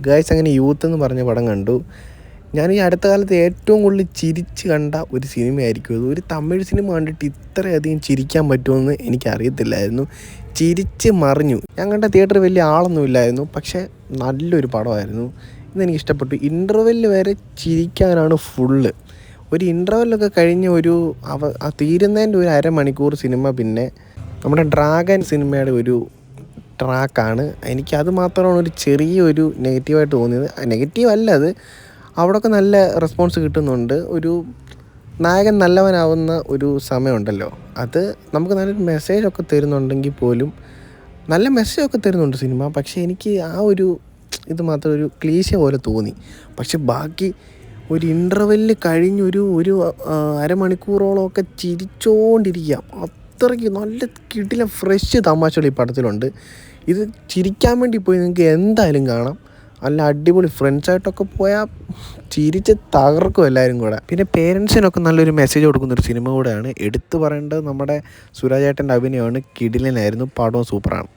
Guys അങ്ങനെ youth എന്ന് പറഞ്ഞ പടം കണ്ടു. ഞാൻ ഈ അടുത്ത കാലത്ത് ഏറ്റവും കൂടുതൽ ചിരിച്ച് കണ്ട ഒരു സിനിമയായിരിക്കും ഇത്. ഒരു തമിഴ് സിനിമ കണ്ടിട്ട് ഇത്രയധികം ചിരിക്കാൻ പറ്റുമെന്ന് എനിക്കറിയത്തില്ലായിരുന്നു. ചിരിച്ച് മറിഞ്ഞു. ഞാൻ കണ്ട തിയേറ്ററിൽ വലിയ ആളൊന്നുമില്ലായിരുന്നു, പക്ഷേ നല്ലൊരു പടമായിരുന്നു. ഇന്നെനിക്ക് ഇഷ്ടപ്പെട്ടു. ഇൻ്റർവെല്ലിൽ വരെ ചിരിക്കാനാണ് ഫുള്ള്. ഒരു ഇൻ്റർവെല്ലൊക്കെ കഴിഞ്ഞ് തീരുന്നതിൻ്റെ ഒരു അരമണിക്കൂർ സിനിമ പിന്നെ നമ്മുടെ ഡ്രാഗൺ സിനിമയുടെ ഒരു ട്രാക്കാണ്. എനിക്കത് മാത്രമാണ് ഒരു ചെറിയൊരു നെഗറ്റീവായിട്ട് തോന്നിയത്. നെഗറ്റീവ് അല്ല അത്, അവിടെയൊക്കെ നല്ല റെസ്പോൺസ് കിട്ടുന്നുണ്ട്. ഒരു നായകൻ നല്ലവനാവുന്ന ഒരു സമയമുണ്ടല്ലോ, അത് നമുക്ക് നല്ലൊരു മെസ്സേജൊക്കെ തരുന്നുണ്ടെങ്കിൽ പോലും നല്ല മെസ്സേജൊക്കെ തരുന്നുണ്ട് സിനിമ. പക്ഷേ എനിക്ക് ആ ഒരു ഇത് മാത്രം ഒരു ക്ലീശ പോലെ തോന്നി. പക്ഷെ ബാക്കി ഒരു ഇൻ്റർവെല്ലിൽ കഴിഞ്ഞൊരു അരമണിക്കൂറോളമൊക്കെ ചിരിച്ചുകൊണ്ടിരിക്കുക. അത്രയ്ക്ക് നല്ല കിടിലൻ ഫ്രഷ് തമാശകൾ ഈ പടത്തിലുണ്ട്. ഇത് ചിരിക്കാൻ വേണ്ടി പോയി നിങ്ങൾക്ക് എന്തായാലും കാണാം. നല്ല അടിപൊളി ഫ്രണ്ട്സായിട്ടൊക്കെ പോയാൽ ചിരിച്ച് തകർക്കും എല്ലാവരും കൂടെ. പിന്നെ പേരൻസിനൊക്കെ നല്ലൊരു മെസ്സേജ് കൊടുക്കുന്നൊരു സിനിമ കൂടെയാണ്. എടുത്തു പറയേണ്ടത് നമ്മുടെ സുരാജേട്ടൻ്റെ അഭിനയമാണ്. കിടിലനായിരുന്നു. പടവും സൂപ്പറാണ്.